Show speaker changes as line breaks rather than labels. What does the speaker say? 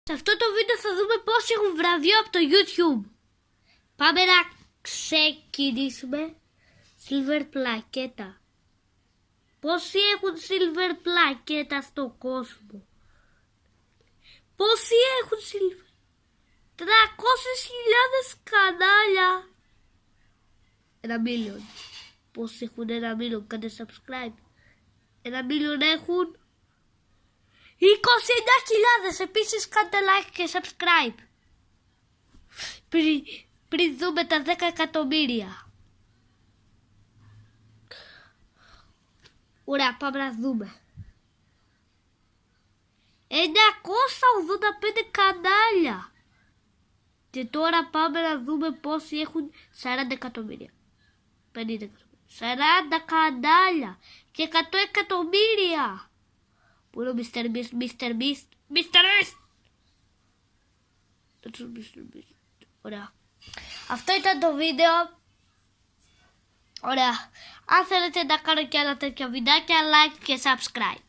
Σε αυτό το βίντεο θα δούμε πώς έχουν βραβείο από το YouTube. Πάμε να ξεκινήσουμε. Silver πλακέτα. Πόσοι έχουν silver πλακέτα στον κόσμο? Πόσοι έχουν silver? 300.000 κανάλια. 1 million. Πόσοι έχουν 1 million? Κάντε subscribe. 1 million έχουν 29.000. Επίσης κάντε like και subscribe. Πριν δούμε τα 10 εκατομμύρια. Ωραία, πάμε να δούμε. 985 κανάλια. Και τώρα πάμε να δούμε πόσοι έχουν 40 εκατομμύρια. 50 εκατομμύρια. 40 κανάλια. Και 100 εκατομμύρια. Πού είναι ο Mr. Beast? Ωραία. Αυτό ήταν το βίντεο. Ωραία. Αν θέλετε να κάνω και άλλα τέτοια βιντεάκια, like και subscribe.